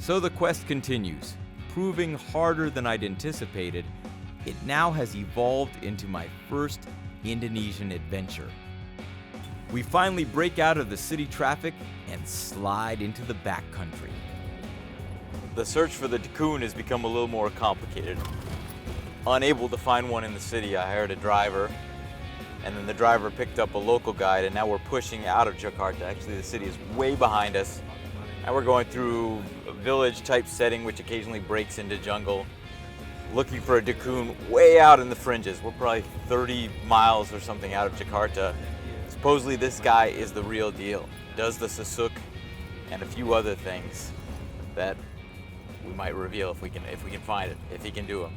So the quest continues, proving harder than I'd anticipated. It now has evolved into my first Indonesian adventure. We finally break out of the city traffic and slide into the backcountry. The search for the dukun has become a little more complicated. Unable to find one in the city, I hired a driver, and then the driver picked up a local guide, and now we're pushing out of Jakarta. Actually, the city is way behind us, and we're going through a village-type setting, which occasionally breaks into jungle, looking for a dukun way out in the fringes. We're probably 30 miles or something out of Jakarta. Supposedly this guy is the real deal. Does the suzuk and a few other things that we might reveal if we can find it, if he can do them.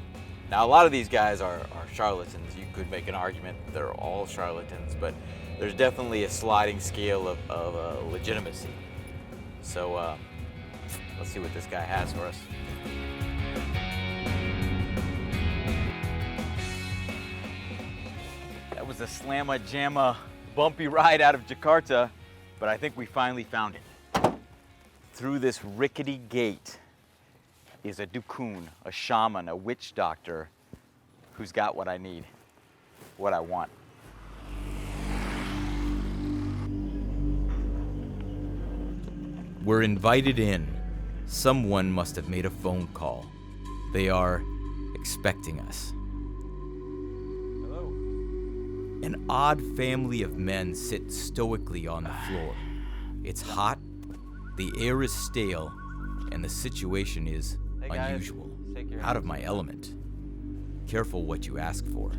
Now, a lot of these guys are charlatans. You could make an argument that they're all charlatans, but there's definitely a sliding scale of legitimacy. So let's see what this guy has for us. That was a slamma jamma bumpy ride out of Jakarta, but I think we finally found it. Through this rickety gate is a dukun, a shaman, a witch doctor who's got what I need, what I want. We're invited in. Someone must have made a phone call. They are expecting us. Hello. An odd family of men sit stoically on the floor. It's hot, the air is stale, and the situation is unusual, out of my element. Careful what you ask for.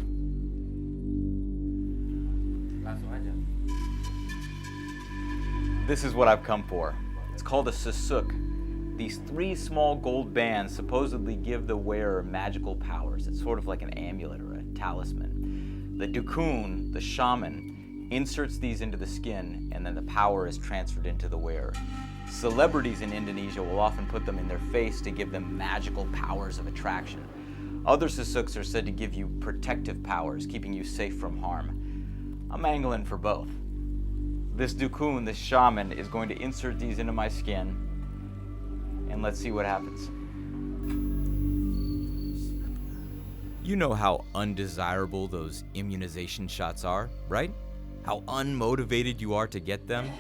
This is what I've come for. It's called a suzuk. These 3 small gold bands supposedly give the wearer magical powers. It's sort of like an amulet or a talisman. The dukun, the shaman, inserts these into the skin, and then the power is transferred into the wearer. Celebrities in Indonesia will often put them in their face to give them magical powers of attraction. Other suzuks are said to give you protective powers, keeping you safe from harm. I'm angling for both. This dukun, this shaman, is going to insert these into my skin, and let's see what happens. You know how undesirable those immunization shots are, right? How unmotivated you are to get them?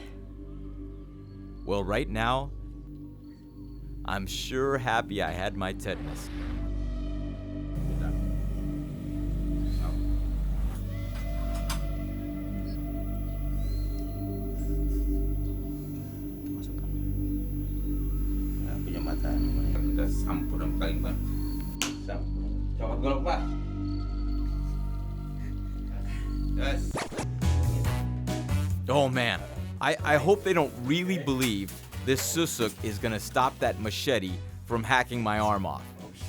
Well, right now, I'm sure happy I had my tetanus. Oh man, I hope they don't really believe this suzuk is gonna stop that machete from hacking my arm off,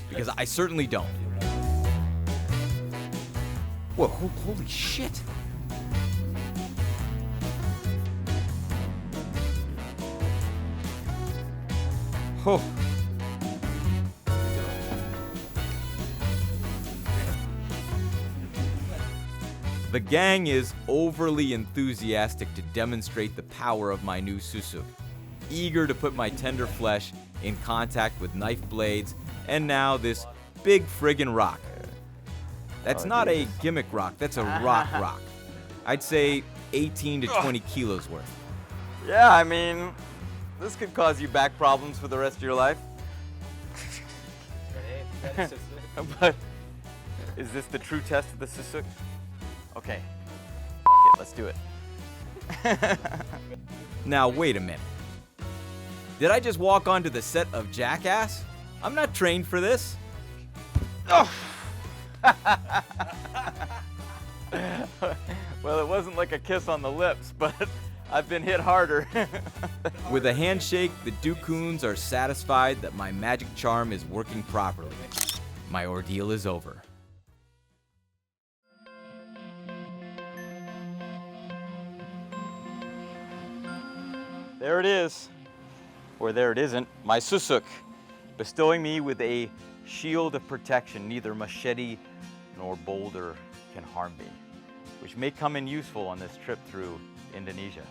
because I certainly don't. Whoa, holy shit. Oh. The gang is overly enthusiastic to demonstrate the power of my new suzuk, eager to put my tender flesh in contact with knife blades, and now this big friggin' rock. That's not a gimmick rock, that's a rock. I'd say 18 to 20 kilos worth. Yeah, I mean, this could cause you back problems for the rest of your life. But is this the true test of the suzuk? Okay, let's do it. Now, wait a minute. Did I just walk onto the set of Jackass? I'm not trained for this. Oh. Well, it wasn't like a kiss on the lips, but I've been hit harder. With a handshake, the dukuns are satisfied that my magic charm is working properly. My ordeal is over. There it is, or there it isn't, my suzuk, bestowing me with a shield of protection. Neither machete nor boulder can harm me, which may come in useful on this trip through Indonesia.